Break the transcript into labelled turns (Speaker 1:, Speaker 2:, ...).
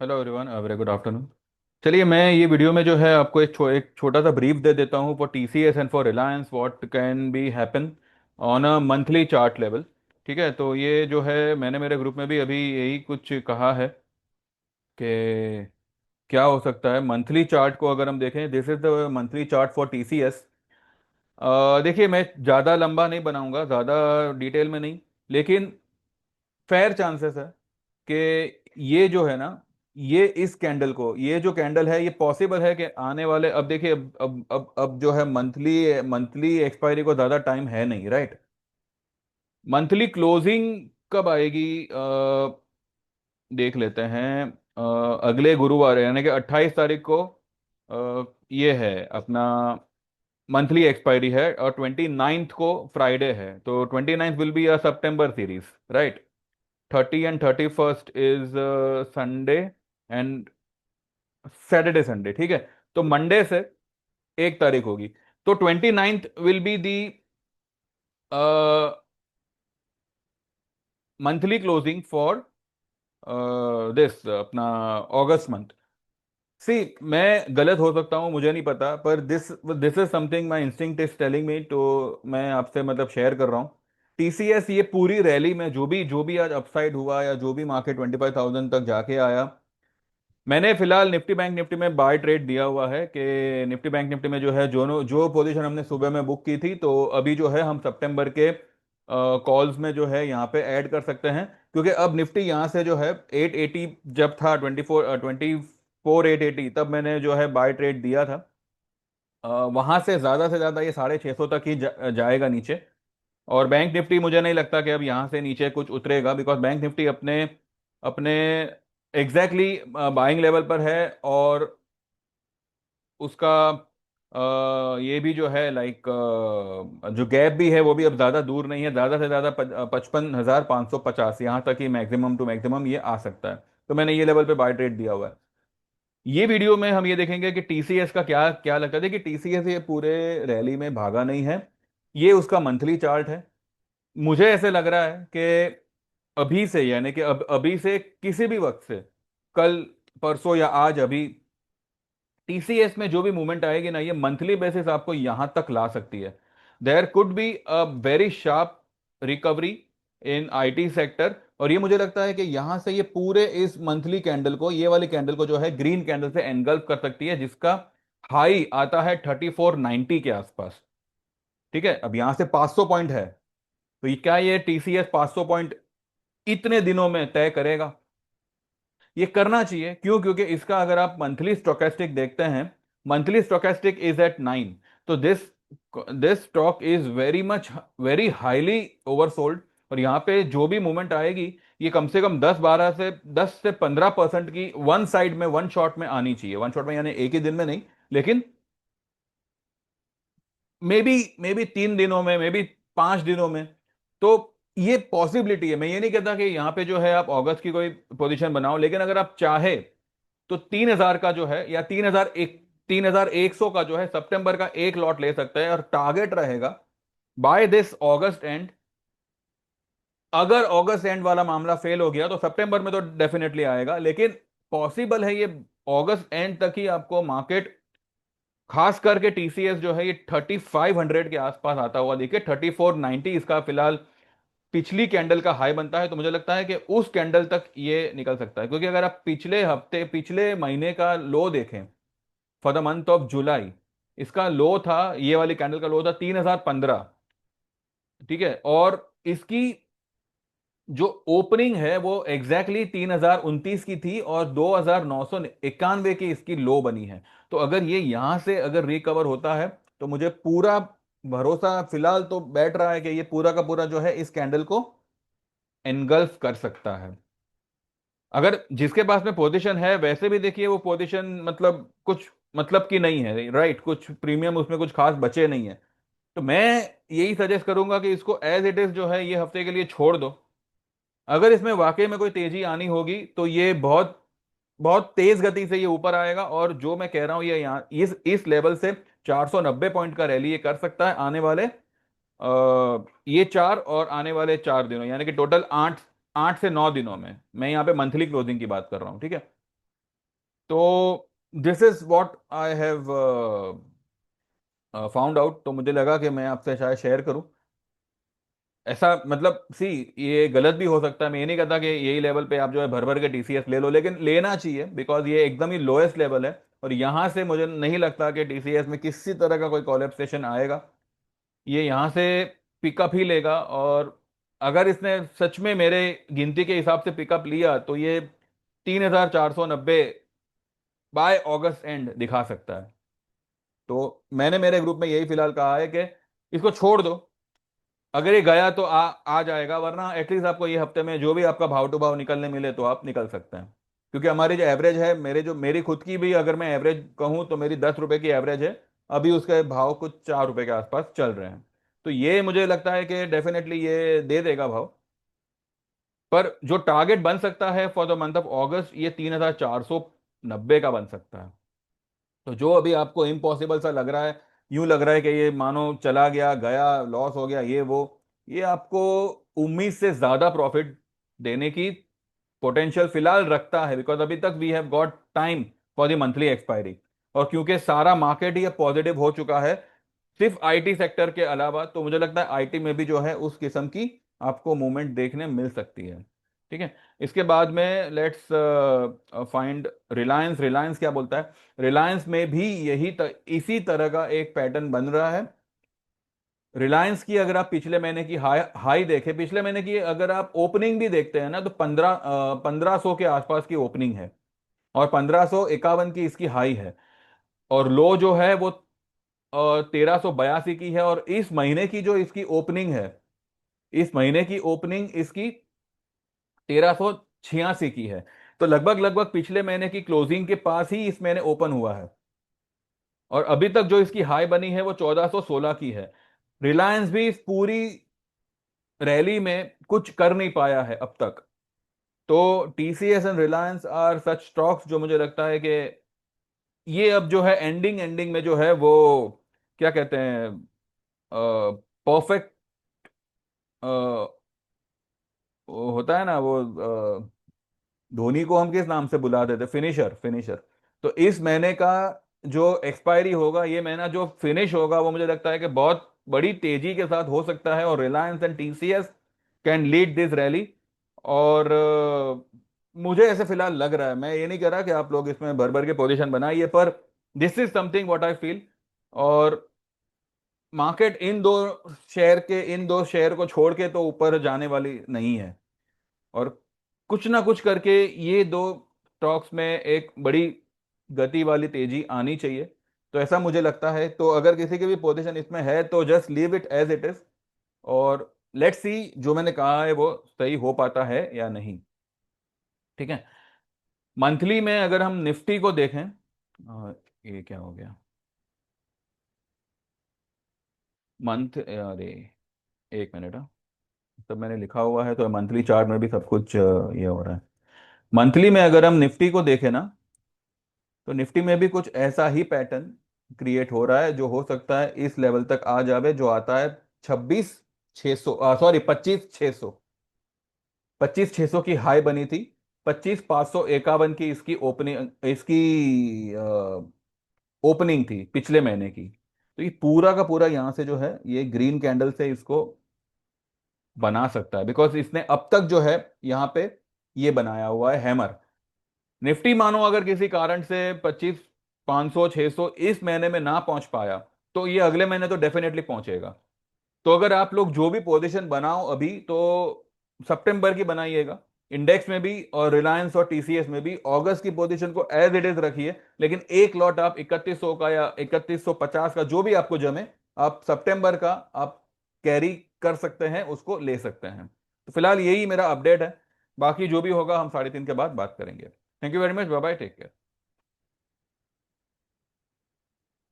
Speaker 1: Hello everyone, very good afternoon. चलिए, मैं ये वीडियो में जो है आपको एक छोटा सा ब्रीफ दे देता हूँ for TCS and for Reliance what can be happen on a monthly chart level. ठीक है, तो ये जो है मैंने मेरे ग्रुप में भी अभी यही कुछ कहा है कि क्या हो सकता है मंथली चार्ट को अगर हम देखें। This is the monthly chart for TCS. देखिए, मैं ज़्यादा लंबा नहीं बनाऊंगा, ज़्यादा डिटेल में नहीं, लेकिन फेयर चांसेस है कि ये जो है ना, ये इस कैंडल को, ये जो कैंडल है, ये पॉसिबल है कि आने वाले, अब देखिए, अब जो है मंथली मंथली एक्सपायरी को ज़्यादा टाइम है नहीं, राइट। मंथली क्लोजिंग कब आएगी? देख लेते हैं। अगले गुरुवार यानी कि 28 तारीख को ये है अपना मंथली एक्सपायरी है, और 29th को फ्राइडे है, तो 29th will be a September series, right. 30 and 31st is Sunday and Saturday Sunday, ठीक है। तो मंडे से 1 तारीख होगी, तो 29th will be the monthly closing for this अपना अगस्त मंथ। सी, मैं गलत हो सकता हूँ, मुझे नहीं पता, पर this this is something my instinct is telling me, तो मैं आपसे मतलब शेयर कर रहा हूँ। टीसीएस ये पूरी रैली में जो भी आज अपसाइड हुआ, या जो भी मार्केट 25,000 तक जाके आया, मैंने फिलहाल निफ्टी बैंक निफ्टी में बाय ट्रेड दिया हुआ है कि निफ्टी बैंक निफ्टी में जो है, जो पोजीशन हमने सुबह में बुक की थी, तो अभी जो है हम सितंबर के कॉल्स में जो है यहाँ पे ऐड कर सकते हैं, क्योंकि अब निफ्टी यहाँ से जो है 880 जब था, 24 880, तब मैंने जो है बाय ट्रेड दिया था। वहां से ज्यादा ये 650 तक ही जाएगा नीचे। और बैंक निफ्टी मुझे नहीं लगता कि अब यहाँ से नीचे कुछ उतरेगा, बिकॉज बैंक निफ्टी अपने अपने एग्जैक्टली बाइंग लेवल पर है, और उसका ये भी जो है लाइक जो गैप भी है वो भी अब ज़्यादा दूर नहीं है, ज़्यादा से ज़्यादा 55,550 यहाँ तक ही मैक्सिमम टू मैक्सिमम ये आ सकता है। तो मैंने ये लेवल पे बाय ट्रेड दिया हुआ है। ये वीडियो में हम ये देखेंगे कि टीसीएस का क्या क्या लगता है कि टीसीएस ये पूरे रैली में भागा नहीं है। ये उसका मंथली चार्ट है। मुझे ऐसे लग रहा है कि अभी से, यानी कि अब अभी से किसी भी वक्त से, कल, परसों या आज, अभी टीसीएस में जो भी मूवमेंट आएगी ना, ये मंथली बेसिस आपको यहां तक ला सकती है। There could be a very sharp recovery in IT sector, और ये मुझे लगता है कि यहां से ये पूरे इस मंथली कैंडल को, ये वाली कैंडल को जो है ग्रीन कैंडल से एनगल्फ कर सकती है, जिसका हाई आता है 3490 के आसपास। ठीक है, अब यहां से 500 पॉइंट है, तो ये क्या, ये टीसीएस 500 पॉइंट इतने दिनों में तय करेगा? ये करना चाहिए, क्यों? क्योंकि इसका अगर आप मंथली स्टोकेस्टिक देखते हैं, मंथली स्टोकेस्टिक इज एट 9, तो this this stock is very much, very highly oversold. और यहाँ पे जो भी मूवमेंट आएगी, ये कम से कम 10 से 15% की वन साइड में, वन शॉट में आनी चाहिए। वन शॉट में यानी एक ही दिन में नहीं, लेकिन मे बी 3 दिनों में, मे बी 5 दिनों में। तो ये पॉसिबिलिटी है। मैं ये नहीं कहता कि यहाँ पे जो है आप अगस्त की कोई पोजीशन बनाओ, लेकिन अगर आप चाहे तो 3,000 का जो है, या 3,100 का जो है, सितंबर का एक लॉट ले सकते हैं, और टारगेट रहेगा बाय दिस अगस्त एंड। अगर अगस्त एंड वाला मामला फेल हो गया तो सितंबर में तो डेफिनेटली आएगा, लेकिन पॉसिबल है ये अगस्त एंड तक ही आपको मार्केट, खास करके टीसीएस जो है, ये 3500 के आसपास आता हुआ देखिए। 3490 इसका फिलहाल पिछली कैंडल का हाई बनता है, तो मुझे लगता है कि उस कैंडल तक ये निकल सकता है, क्योंकि अगर आप पिछले हफ्ते, पिछले महीने का लो देखें, for the month of July, इसका लो था, ये वाली कैंडल का लो था 3015। ठीक है, और इसकी जो ओपनिंग है वो एग्जैक्टली 3029 की थी, और 2991 की इसकी लो बनी है। तो अगर ये यहां से अगर रिकवर होता है, तो मुझे पूरा भरोसा फिलहाल तो बैठ रहा है कि ये पूरा का पूरा जो है इस कैंडल को एनगल्फ कर सकता है। अगर जिसके पास में पोजीशन है, वैसे भी देखिए वो पोजीशन मतलब कुछ मतलब की नहीं है, राइट, कुछ प्रीमियम उसमें कुछ खास बचे नहीं है। तो मैं यही सजेस्ट करूंगा कि इसको एज इट इज जो है ये हफ्ते के लिए छोड़ दो। अगर इसमें वाकई में कोई तेजी आनी होगी, तो ये बहुत बहुत तेज गति से ये ऊपर आएगा, और जो मैं कह रहा हूं, ये यहाँ इस लेवल से 490 पॉइंट का रैली ये कर सकता है आने वाले ये 4 और आने वाले 4 दिनों, यानी कि टोटल 8 8 से 9 दिनों में। मैं यहाँ पे मंथली क्लोजिंग की बात कर रहा हूँ, ठीक है। तो this is what I have found out. तो मुझे लगा कि मैं आपसे शायद शेयर करूं। ऐसा मतलब सी, ये गलत भी हो सकता है, मैं ये नहीं कहता कि यही लेवल पे आप जो है भर भर के टीसीएस ले लो, लेकिन लेना चाहिए बिकॉज ये एकदम ही लोएस्ट लेवल है। और यहां से मुझे नहीं लगता कि टीसीएस में किसी तरह का कोई कोलैप्सेशन आएगा। ये यहाँ से पिकअप ही लेगा। और अगर इसने सच में मेरे गिनती के हिसाब से पिकअप लिया तो ये 3,490 बाय अगस्त एंड दिखा सकता है। तो मैंने मेरे ग्रुप में यही फिलहाल कहा है कि इसको छोड़ दो। अगर ये गया तो आ जाएगा, वरना एटलीस्ट आपको ये हफ्ते में जो भी आपका भाव टू भाव निकलने मिले तो आप निकल सकते हैं। क्योंकि हमारी जो एवरेज है, मेरी खुद की भी अगर मैं एवरेज कहूँ तो मेरी 10 रुपए की एवरेज है। अभी उसके भाव कुछ 4 रुपए के आसपास चल रहे हैं। तो ये मुझे लगता है कि डेफिनेटली ये दे देगा भाव। पर जो टारगेट बन सकता है फॉर द मंथ ऑफ अगस्त, ये 3,490 का बन सकता है। तो जो अभी आपको इम्पॉसिबल सा लग रहा है, यूं लग रहा है कि ये मानो चला गया गया, लॉस हो गया ये वो, ये आपको उम्मीद से ज्यादा प्रॉफिट देने की पोटेंशियल फिलहाल रखता है। बिकॉज अभी तक we have got time for the monthly expiry. और क्योंकि सारा मार्केट ही पॉजिटिव हो चुका है सिर्फ आईटी सेक्टर के अलावा, तो मुझे लगता है आईटी में भी जो है उस किस्म की आपको मूवमेंट देखने मिल सकती है। ठीक है। इसके बाद में लेट्स फाइंड रिलायंस। रिलायंस क्या बोलता है? रिलायंस में भी इसी तरह का एक पैटर्न बन रहा है। रिलायंस की अगर आप पिछले महीने की हाई हाई देखें, पिछले महीने की अगर आप ओपनिंग भी देखते हैं ना, तो 1500 के आसपास की ओपनिंग है। और 1551 की इसकी हाई है। और लो जो है वो 1382 की है। और इस महीने की जो इसकी ओपनिंग है, इस महीने की ओपनिंग इसकी 1386 की है। तो लगभग लगभग पिछले महीने की क्लोजिंग के पास ही इस महीने ओपन हुआ है। और अभी तक जो इसकी हाई बनी है वो 1416 की है। रिलायंस भी इस पूरी रैली में कुछ कर नहीं पाया है अब तक। तो TCS and Reliance are such stocks जो मुझे लगता है कि ये अब जो है एंडिंग एंडिंग में जो है वो क्या कहते हैं, परफेक्ट होता है ना वो, धोनी को हम किस नाम से बुलाते थे, फिनिशर फिनिशर। तो इस महीने का जो एक्सपायरी होगा, ये महीना जो फिनिश होगा, वो मुझे लगता है कि बहुत बड़ी तेजी के साथ हो सकता है। और Reliance and TCS can lead this rally. और मुझे ऐसे फिलहाल लग रहा है, मैं ये नहीं कह रहा कि आप लोग इसमें भर भर के पोजीशन बनाइए, पर this is something what I feel. और मार्केट इन दो शेयर को छोड़ के तो ऊपर जाने वाली नहीं है। और कुछ ना कुछ करके ये दो स्टॉक्स में एक बड़ी गति वाली तेजी आनी चाहिए। तो ऐसा मुझे लगता है। तो अगर किसी की भी पोजीशन इसमें है तो just leave it as it is. और लेट्स सी जो मैंने कहा है वो सही हो पाता है या नहीं। ठीक है। मंथली में अगर हम निफ्टी को देखें, ये क्या हो गया, मंथ, अरे एक मिनट। तब मैंने लिखा हुआ है तो मंथली चार्ट में भी सब कुछ ये हो रहा है। मंथली में अगर हम निफ्टी को देखें ना, तो निफ्टी में भी कुछ ऐसा ही पैटर्न क्रिएट हो रहा है, जो हो सकता है इस लेवल तक आ जावे, जो आता है 26,600, सॉरी 25,600। 25,600 की हाई बनी थी। 25,551 की इसकी ओपनिंग थी पिछले महीने की। तो ये पूरा का पूरा यहां से जो है ये ग्रीन कैंडल से इसको बना सकता है। बिकॉज इसने अब तक जो है यहाँ पे ये बनाया हुआ है हैमर। निफ्टी मानो अगर किसी कारण से 25,500 600 इस महीने में ना पहुंच पाया, तो ये अगले महीने तो डेफिनेटली पहुंचेगा। तो अगर आप लोग जो भी पोजीशन बनाओ अभी, तो सितंबर की बनाइएगा इंडेक्स में भी, और रिलायंस और टीसीएस में भी अगस्त की पोजीशन को एज इट इज रखिए। लेकिन एक लॉट आप 3100 का या 3150 का जो भी आपको जमे, आप सितंबर का आप कैरी कर सकते हैं, उसको ले सकते हैं। तो फिलहाल यही मेरा अपडेट है। बाकी जो भी होगा हम 3:30 के बाद बात करेंगे। Thank you very much, bye bye, take care.